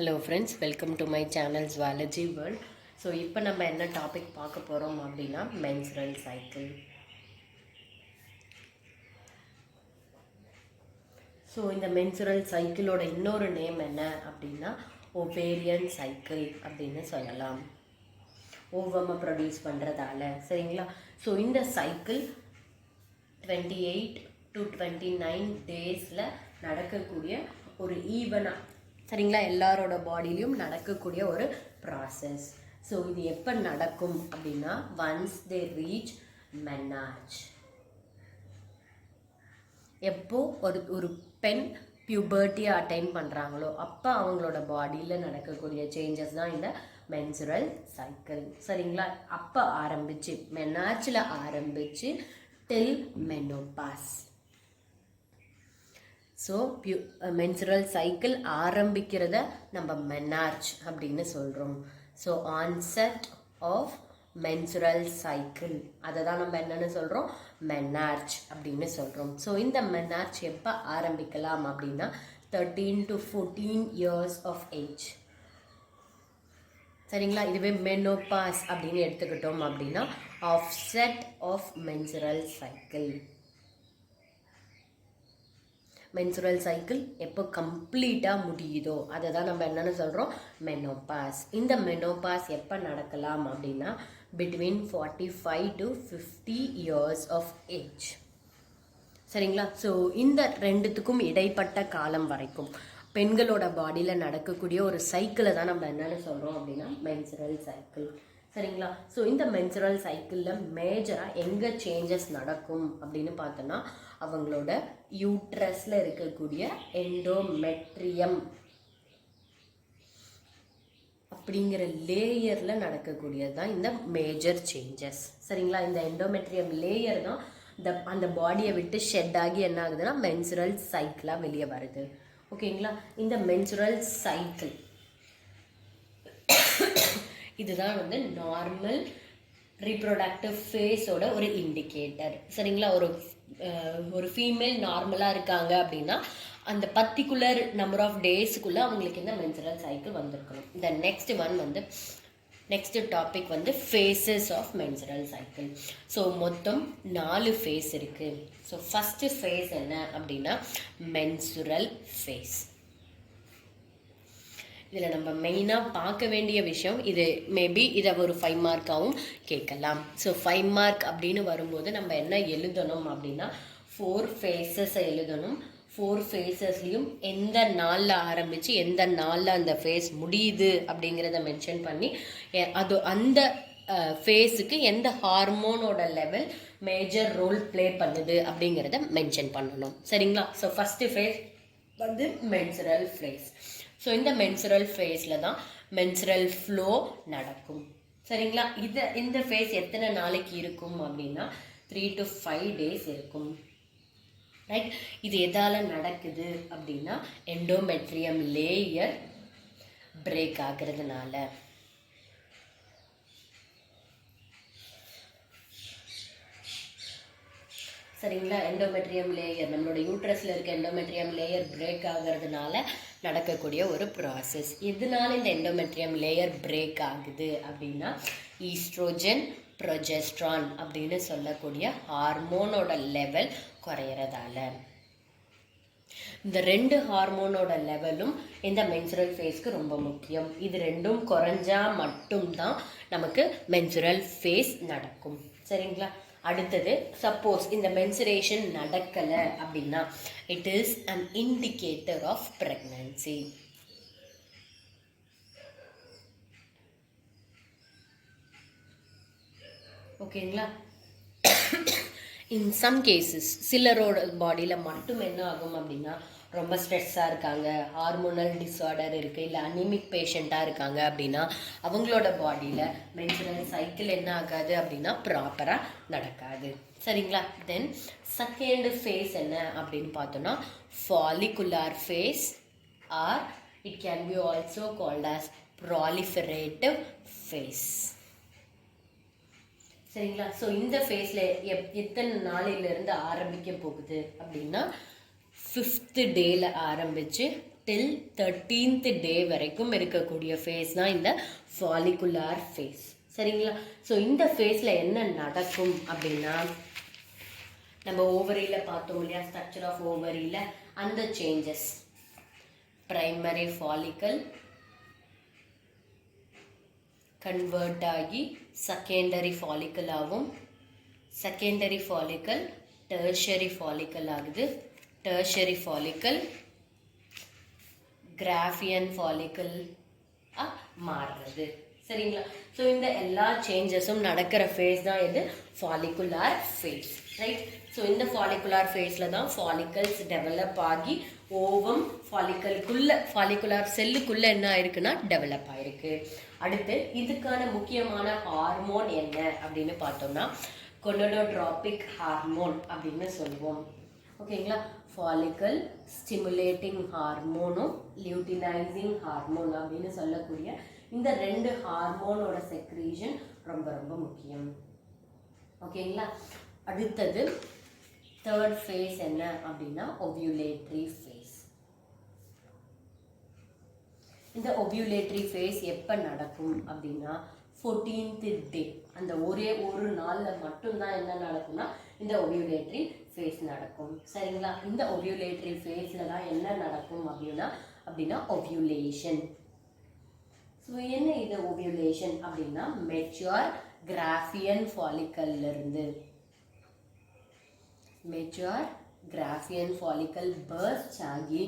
Hello friends, welcome to my channel zoology world. So இப்போ நம்ம என்ன டாபிக் பார்க்க போகிறோம் அப்படின்னா மென்சுரல் சைக்கிள். ஸோ இந்த மென்சுரல் சைக்கிளோட இன்னொரு நேம் என்ன அப்படின்னா ஓவேரியன் சைக்கிள் அப்படின்னு சொல்லலாம். ஓவமை ப்ரொடியூஸ் பண்ணுறதால சரிங்களா. ஸோ இந்த சைக்கிள் 28 to 29 டேஸில் நடக்கக்கூடிய ஒரு ஈவனாக சரிங்களா எல்லாரோட பாடியிலையும் நடக்கக்கூடிய ஒரு ப்ராசஸ். ஸோ இது எப்போ நடக்கும் அப்படின்னா ஒன்ஸ் தே ரீச் மெனார்ஜ். எப்போ ஒரு பெண் பியூபர்ட்டியை அட்டைன் பண்ணுறாங்களோ அப்போ அவங்களோட பாடியில் நடக்கக்கூடிய சேஞ்சஸ் தான் இந்த மென்சுரல் சைக்கிள் சரிங்களா. அப்போ ஆரம்பிச்சு மெனார்ஜில் ஆரம்பிச்சு till menopause. So menstrual cycle ஆரம்பிக்கிறத நம்ம மெனார்ஜ் அப்படின்னு சொல்கிறோம். So onset of menstrual cycle அதை தான் நம்ம என்னென்னு சொல்கிறோம், மெனார்ஜ் அப்படின்னு சொல்கிறோம். ஸோ இந்த மெனார்ஜ் எப்போ ஆரம்பிக்கலாம் அப்படின்னா 13 to 14 years ஆஃப் ஏஜ் சரிங்களா. இதுவே மெனோபாஸ் அப்படின்னு எடுத்துக்கிட்டோம் அப்படின்னா offset of menstrual cycle. Menstrual cycle எப்போ கம்ப்ளீட்டாக முடியுதோ அதை தான் நம்ம என்னென்னு சொல்கிறோம், மெனோபாஸ். இந்த மெனோபாஸ் எப்போ நடக்கலாம் அப்படின்னா between 45 to 50 years of age சரிங்களா. ஸோ இந்த ரெண்டுத்துக்கும் இடைப்பட்ட காலம் வரைக்கும் பெண்களோட பாடியில் நடக்கக்கூடிய ஒரு சைக்கிளை தான் நம்ம என்னென்னு சொல்கிறோம் அப்படின்னா மென்சுரல் சைக்கிள் சரிங்களா. ஸோ இந்த மென்சுரல் சைக்கிளில் மேஜராக எங்கே சேஞ்சஸ் நடக்கும் அப்படின்னு பார்த்தோன்னா அவங்களோட யூட்ரஸில் இருக்கக்கூடிய எண்டோமெட்ரியம் அப்படிங்கிற லேயரில் நடக்கக்கூடியது தான் இந்த மேஜர் சேஞ்சஸ் சரிங்களா. இந்த எண்டோமெட்ரியம் லேயர் தான் அந்த பாடியை விட்டு ஷெட் ஆகி என்ன ஆகுதுன்னா மென்சுரல் சைக்கிளாக வெளியே வருது ஓகேங்களா. இந்த மென்சுரல் சைக்கிள் இதுதான் நார்மல் ரீப்ரொடக்டிவ் ஃபேஸோட ஒரு இண்டிகேட்டர் சரிங்களா. ஒரு ஃபீமேல் நார்மலாக இருக்காங்க அப்படின்னா அந்த பர்டிகுலர் நம்பர் ஆஃப் டேஸுக்குள்ளே அவங்களுக்கு இந்த மென்சுரல் சைக்கிள் வந்திருக்கணும். இந்த next topic phases of menstrual cycle. So மொத்தம் 4 ஃபேஸ் இருக்குது. ஸோ ஃபஸ்ட்டு ஃபேஸ் என்ன அப்படின்னா மென்சுரல் ஃபேஸ். இதில் நம்ம மெயினாக பார்க்க வேண்டிய விஷயம் இது, மேபி இதை ஒரு 5 மார்க்காகவும் கேட்கலாம். ஸோ 5 மார்க் அப்படின்னு வரும்போது நம்ம என்ன எழுதணும் அப்படின்னா 4 ஃபேஸஸை எழுதணும். 4 ஃபேஸஸ்லேயும் எந்த நாளில் ஆரம்பித்து எந்த நாளில் அந்த ஃபேஸ் முடியுது அப்படிங்கிறத மென்ஷன் பண்ணி அந்த ஃபேஸுக்கு எந்த ஹார்மோனோட லெவல் மேஜர் ரோல் ப்ளே பண்ணுது அப்படிங்கிறத மென்ஷன் பண்ணணும் சரிங்களா. So first phase menstrual phase. So இந்த மென்சுரல் ஃபேஸில் தான் மென்சுரல் ஃப்ளோ நடக்கும் சரிங்களா. இந்த ஃபேஸ் எத்தனை நாளைக்கு இருக்கும் அப்படின்னா 3 to 5 days இருக்கும் ரைட். இது எதால் நடக்குது அப்படின்னா எண்டோமெட்ரியம் லேயர் பிரேக் ஆகிறதுனால சரிங்களா. எண்டோமெட்ரியம் லேயர் நம்மளோட யூட்ரஸில் இருக்க எண்டோமெட்ரியம் லேயர் பிரேக் ஆகிறதுனால நடக்கக்கூடிய ஒரு ப்ராசஸ். எதனால இந்த எண்டோமெட்ரியம் லேயர் பிரேக் ஆகுது அப்படின்னா ஈஸ்ட்ரோஜன் ப்ரொஜெஸ்ட்ரான் அப்படின்னு சொல்லக்கூடிய ஹார்மோனோட லெவல் குறையிறதால. இந்த 2 ஹார்மோனோட லெவலும் இந்த மென்சுரல் ஃபேஸ்க்கு ரொம்ப முக்கியம். இது ரெண்டும் குறைஞ்சா மட்டும்தான் நமக்கு மென்சுரல் ஃபேஸ் நடக்கும் சரிங்களா. அடுத்தது சப்போஸ் இந்த மென்சுரேஷன் நடக்கலை அப்படின்னா it is an indicator of pregnancy. ஓகேங்களா. இன் சம் கேசஸ் சிலரோட பாடியில் மட்டும் என்ன ஆகும் அப்படின்னா ரொம்ப ஸ்ட்ரெஸ்ஸாக இருக்காங்க, ஹார்மோனல் டிஸார்டர் இருக்குது, இல்லை அனிமிக் பேஷண்ட்டாக இருக்காங்க அப்படின்னா அவங்களோட பாடியில் மென்சுரல் சைக்கிள் என்ன ஆகாது அப்படின்னா ப்ராப்பராக நடக்காது சரிங்களா. தென் செகண்ட் ஃபேஸ் என்ன அப்படின்னு பார்த்தோன்னா follicular phase or it can be also called as proliferative phase சரிங்களா. ஸோ இந்த ஃபேஸில் எத்தனை நாளிலிருந்து ஆரம்பிக்க போகுது அப்படின்னா 5th டேல ஆரம்பித்து till 13th டே வரைக்கும் இருக்கக்கூடிய ஃபேஸ் தான் இந்த ஃபாலிகுலார் ஃபேஸ். சரிங்களா? ஸோ இந்த ஃபேஸில் என்ன நடக்கும் அப்படின்னா, நம்ம ஓவரியில் பார்த்தோம் இல்லையா, ஸ்ட்ரக்சர் ஆஃப் ஓவரியில் அந்த சேஞ்சஸ், பிரைமரி ஃபாலிக்கல் கன்வெர்ட் ஆகி செகண்டரி ஃபாலிக்கல் ஆகும், செகண்டரி ஃபாலிக்கல் டெர்ஷரி ஃபாலிக்கல் ஆகுது, டெர்ஷரி ஃபாலிக்கல் கிராஃபியன் ஃபாலிக்கல் மாறுறது. சரிங்களா? ஸோ இந்த எல்லா சேஞ்சஸும் நடக்கிற ஃபேஸ் தான் இது ஃபாலிகுலார் ஃபேஸ். ரைட்? ஸோ இந்த ஃபாலிகுலார் ஃபேஸில் தான் ஃபாலிக்கல்ஸ் டெவலப் ஆகி ஓவம் ஃபாலிகுலார் செல்லுக்குள்ளே என்ன ஆயிருக்குன்னா டெவலப் ஆயிருக்கு. அடுத்து இதுக்கான முக்கியமான ஹார்மோன் என்ன அப்படின்னு பார்த்தோம்னா கொனடோட்ராபிக் ஹார்மோன் அப்படின்னு சொல்லுவோம். ஓகேங்களா? ஃபாலிக்கல் ஸ்டிமுலேட்டிங் ஹார்மோனும் லியூட்டினைசிங் ஹார்மோன் அப்படின்னு சொல்லக்கூடிய இந்த 2 ஹார்மோனோட செக்ரீஷன் ரொம்ப ரொம்ப முக்கியம். ஓகேங்களா? அடுத்தது தேர்ட் ஃபேஸ் என்ன அப்படின்னா ஓவியுலேட்டரி ஃபேஸ். இந்த ஓவியுலேட்டரி ஃபேஸ் எப்போ நடக்கும் அப்படின்னா 14th டே, அந்த ஒரே ஒரு நாளில் மட்டும்தான் என்ன நடக்கும்னா இந்த ஓவியுலேட்டரி ஃபேஸ் நடக்கும். சரிங்களா? இந்த ஓவியுலேட்டரி ஃபேஸில் தான் என்ன நடக்கும் அப்படின்னா ஓவியுலேஷன். ஸோ என்ன இது ஓவியுலேஷன் அப்படின்னா, மெச்சூர் கிராஃபியன் ஃபாலிக்கல்ல இருந்து மெச்சூர் கிராஃபியன் ஃபாலிக்கல் பர்ஸ்ட் ஆகி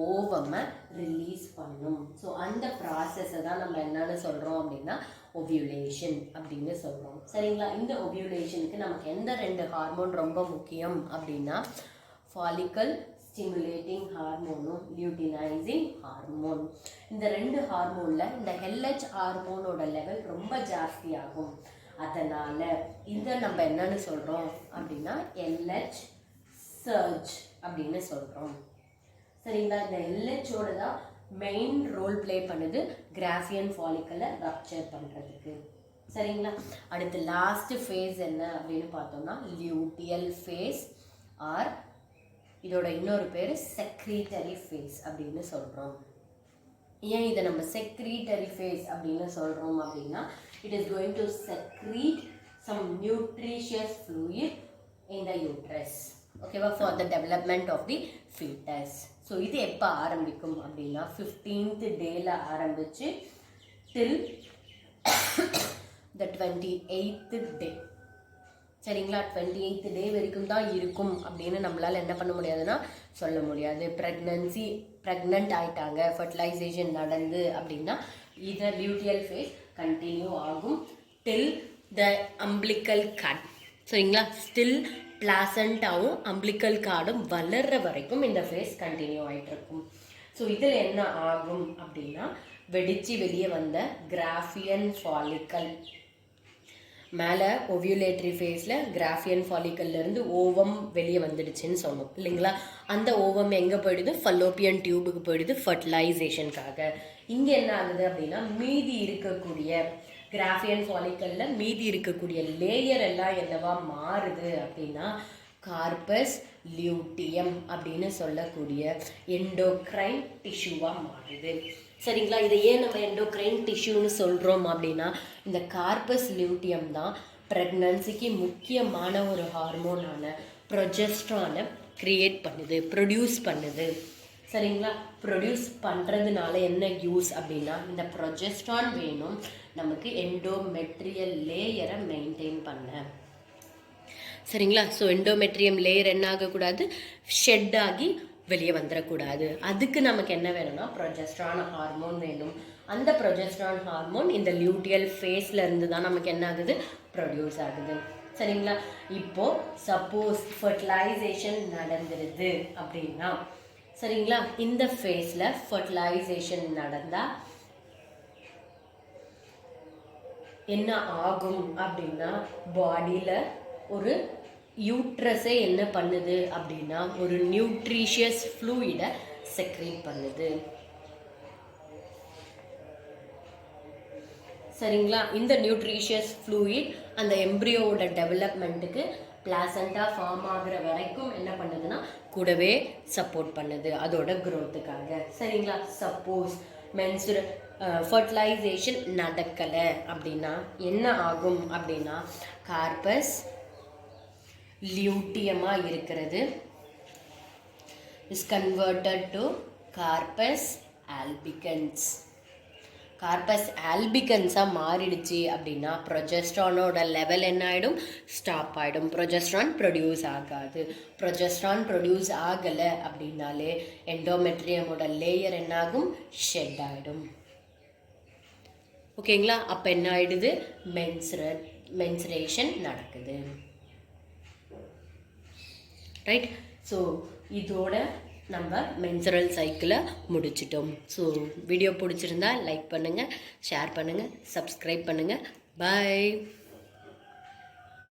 ஓவமை ரிலீஸ் பண்ணும். ஸோ அந்த ப்ராசஸை தான் நம்ம என்னன்னு சொல்கிறோம் அப்படின்னா ஓவியுலேஷன் அப்படின்னு சொல்கிறோம். சரிங்களா? இந்த ஓவியுலேஷனுக்கு நமக்கு எந்த 2 ஹார்மோன் ரொம்ப முக்கியம் அப்படின்னா ஃபாலிக்கல் ஸ்டிமுலேட்டிங் ஹார்மோனும் லியூட்டினைசிங் ஹார்மோன். இந்த 2 ஹார்மோனில் இந்த LH ஹார்மோனோட லெவல் ரொம்ப ஜாஸ்தியாகும். அதனால் இதை நம்ம என்னன்னு சொல்கிறோம் அப்படின்னா LH சர்ஜ் அப்படின்னு சொல்கிறோம். சரிங்களா? இந்த LHோட தான் மெயின் ரோல் பிளே பண்ணுது கிராஃபியன் ஃபாலிக்கலை ரப்சர் பண்ணுறதுக்கு. சரிங்களா? அடுத்து லாஸ்ட் ஃபேஸ் என்ன அப்படின்னு பார்த்தோம்னா லியூட்டியல் ஃபேஸ் ஆர் இதோட இன்னொரு பேர் செக்ரீட்டரி ஃபேஸ் அப்படின்னு சொல்கிறோம். ஏன் இதை நம்ம செக்ரீட்டரி ஃபேஸ் அப்படின்னு சொல்கிறோம் அப்படின்னா it is going to secrete some nutritious fluid in the uterus. ஓகேவா? For the development of the foetus. So இது எப்போ ஆரம்பிக்கும் அப்படின்னா 15th டேல ஆரம்பித்து டில் த 28th டே. சரிங்களா? 28th டே வரைக்கும் தான் இருக்கும் அப்படின்னு நம்மளால் என்ன பண்ண முடியாதுன்னா சொல்ல முடியாது. ப்ரெக்னென்ட் ஆயிட்டாங்க, ஃபர்டிலைசேஷன் நடந்து அப்படின்னா இதை லியூட்டியல் ஃபேஸ் கண்டினியூ ஆகும் டில் த அம்பிளிக்கல் கார்ட். சரிங்களா? ஸ்டில் பிளாசண்டாவும் அம்பிளிக்கல் கார்டும் வளர்ற வரைக்கும் இந்த ஃபேஸ் கண்டினியூ ஆகிட்டு இருக்கும். ஸோ இதில் என்ன ஆகும் அப்படின்னா வெடித்து வெளியே வந்த கிராஃபியன் ஃபாலிக்கல் மேலே ஓவியுலேட்டரி ஃபேஸில் கிராஃபியன் ஃபாலிக்கல்லேருந்து ஓவம் வெளியே வந்துடுச்சுன்னு சொன்னோம் இல்லைங்களா? அந்த ஓவம் எங்கே போயிடுது? ஃபல்லோப்பியன் டியூபுக்கு போயிடுது ஃபர்டிலைசேஷனுக்காக. இங்கே என்ன ஆகுது அப்படின்னா மீதி இருக்கக்கூடிய கிராஃபியன் ஃபாலிக்கல்ல மீதி இருக்கக்கூடிய லேயர் எல்லாம் என்னவா மாறுது அப்படின்னா கார்பஸ் லியூட்டியம் அப்படின்னு சொல்லக்கூடிய எண்டோக்ரைன் டிஷ்யூவாக மாறுது. சரிங்களா? இதை ஏன் நம்ம எண்டோக்ரைன் டிஷ்யூன்னு சொல்கிறோம் அப்படின்னா இந்த கார்பஸ் லியூட்டியம் தான் ப்ரெக்னன்சிக்கு முக்கியமான ஒரு ஹார்மோனான ப்ரொஜெஸ்ட்ரானை க்ரியேட் பண்ணுது, ப்ரொடியூஸ் பண்ணுது. சரிங்களா? ப்ரொடியூஸ் பண்ணுறதுனால என்ன யூஸ் அப்படின்னா இந்த ப்ரொஜெஸ்ட்ரான் வேணும் நமக்கு எண்டோமெட்ரியல் லேயரை மெயின்டைன் பண்ண. சரிங்களா? ஸோ எண்டோமெட்ரியம் லேயர் என்ன ஆகக்கூடாது? ஷெட் ஆகி வெளியே வந்துடக்கூடாது. அதுக்கு நமக்கு என்ன வேணும்னா ப்ரொஜெஸ்ட்ரான் ஹார்மோன் வேணும். அந்த ப்ரொஜெஸ்ட்ரான் ஹார்மோன் இந்த லியூட்டியல் ஃபேஸில் இருந்து தான் நமக்கு என்ன ஆகுது? ப்ரொடியூஸ் ஆகுது. சரிங்களா? இப்போது சப்போஸ் ஃபர்டிலைசேஷன் நடந்துருது அப்படின்னா சரிங்களா இந்த ஃபேஸில் ஃபர்டிலைசேஷன் நடந்தால் என்ன ஆகும் அப்படின்னா பாடியில் ஒரு யூட்ரஸே என்ன பண்ணுது அப்படின்னா ஒரு நியூட்ரிஷியஸ் ஃப்ளூயிடை செக்ரீட் பண்ணுது. சரிங்களா? இந்த நியூட்ரிஷியஸ் ஃப்ளூயிட் அந்த எம்ப்ரியோவோட டெவலப்மெண்ட்டுக்கு பிளாசண்டா ஃபார்ம் ஆகுற வரைக்கும் என்ன பண்ணுதுன்னா கூடவே சப்போர்ட் பண்ணுது அதோட க்ரோத்துக்காக. சரிங்களா? சப்போஸ் ஃபர்டிலைசேஷன் நடக்கலை அப்படின்னா என்ன ஆகும் அப்படின்னா கார்பஸ் லியூட்டியமாக இருக்கிறது is converted to corpus albicans. Corpus ஆல்பிகன்ஸாக மாறிடுச்சு அப்படின்னா ப்ரொஜெஸ்ட்ரானோட லெவல் என்ன ஆகிடும்? ஸ்டாப் ஆகிடும். ப்ரொஜெஸ்ட்ரான் ப்ரொடியூஸ் ஆகாது. ப்ரொஜெஸ்ட்ரான் ப்ரொடியூஸ் ஆகலை அப்படின்னாலே எண்டோமெட்ரியமோட லேயர் என்னாகும்? ஷெட் ஆகிடும். ஓகேங்களா? அப்போ என்ன ஆகிடுது? மென்சுரேஷன் நடக்குது. ரைட்? ஸோ இதோட நம்ம மென்சுரல் சைக்கிளை முடிச்சிட்டோம். ஸோ வீடியோ பிடிச்சிருந்தா லைக் பண்ணுங்கள், ஷேர் பண்ணுங்கள், சப்ஸ்கிரைப் பண்ணுங்கள். பாய்.